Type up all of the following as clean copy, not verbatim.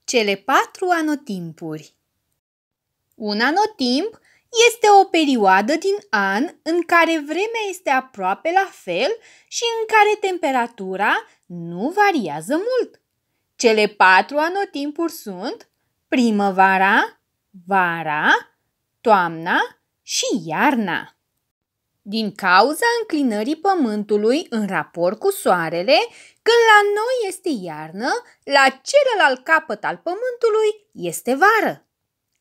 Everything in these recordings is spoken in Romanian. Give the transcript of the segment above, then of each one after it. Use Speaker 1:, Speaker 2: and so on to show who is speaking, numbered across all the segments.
Speaker 1: Cele 4 anotimpuri. Un anotimp este o perioadă din an în care vremea este aproape la fel și în care temperatura nu variază mult. Cele 4 anotimpuri sunt primăvara, vara, toamna și iarna. Din cauza înclinării pământului în raport cu soarele, când la noi este iarnă, la celălalt capăt al pământului este vară.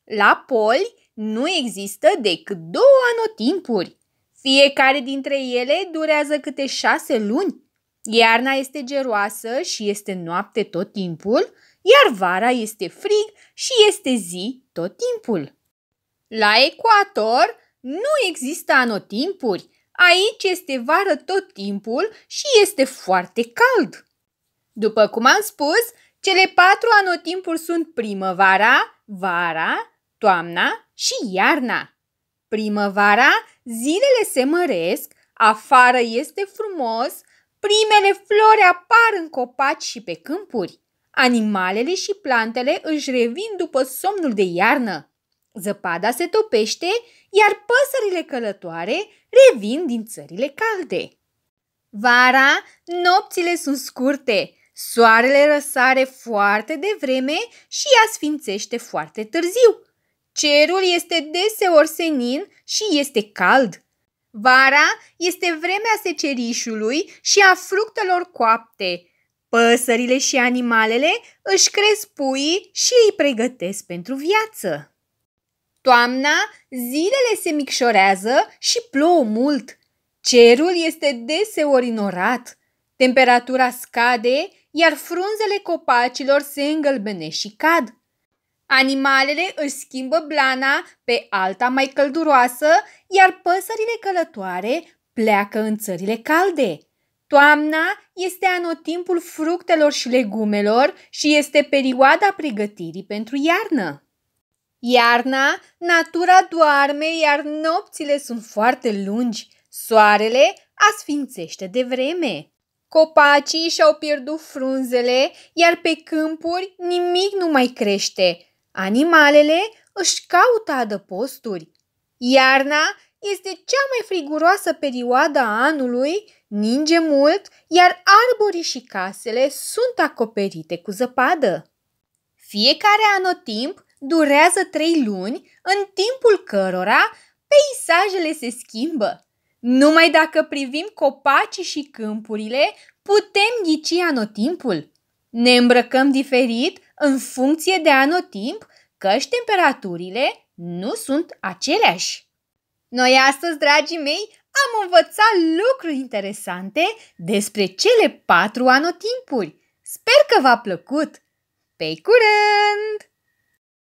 Speaker 1: La poli nu există decât 2 anotimpuri. Fiecare dintre ele durează câte 6 luni. Iarna este geroasă și este noapte tot timpul, iar vara este frig și este zi tot timpul. La ecuator nu există anotimpuri. Aici este vară tot timpul și este foarte cald. După cum am spus, cele 4 anotimpuri sunt primăvara, vara, toamna și iarna. Primăvara, zilele se măresc, afară este frumos, primele flori apar în copaci și pe câmpuri. Animalele și plantele își revin după somnul de iarnă. Zăpada se topește, iar păsările călătoare revin din țările calde. Vara, nopțile sunt scurte, soarele răsare foarte devreme și asfințește foarte târziu. Cerul este deseori senin și este cald. Vara este vremea secerișului și a fructelor coapte. Păsările și animalele își cresc puii și îi pregătesc pentru viață. Toamna, zilele se micșorează și plouă mult. Cerul este deseori înorat. Temperatura scade, iar frunzele copacilor se îngălbenesc și cad. Animalele își schimbă blana pe alta mai călduroasă, iar păsările călătoare pleacă în țările calde. Toamna este anotimpul fructelor și legumelor și este perioada pregătirii pentru iarnă. Iarna, natura doarme, iar nopțile sunt foarte lungi. Soarele asfințește de vreme. Copacii și-au pierdut frunzele, iar pe câmpuri nimic nu mai crește. Animalele își caută adăposturi. Iarna este cea mai friguroasă perioadă a anului, ninge mult, iar arborii și casele sunt acoperite cu zăpadă. Fiecare anotimp durează 3 luni, în timpul cărora peisajele se schimbă. Numai dacă privim copacii și câmpurile, putem ghici anotimpul. Ne îmbrăcăm diferit în funcție de anotimp, căci temperaturile nu sunt aceleași. Noi astăzi, dragii mei, am învățat lucruri interesante despre cele 4 anotimpuri. Sper că v-a plăcut! Pe curând!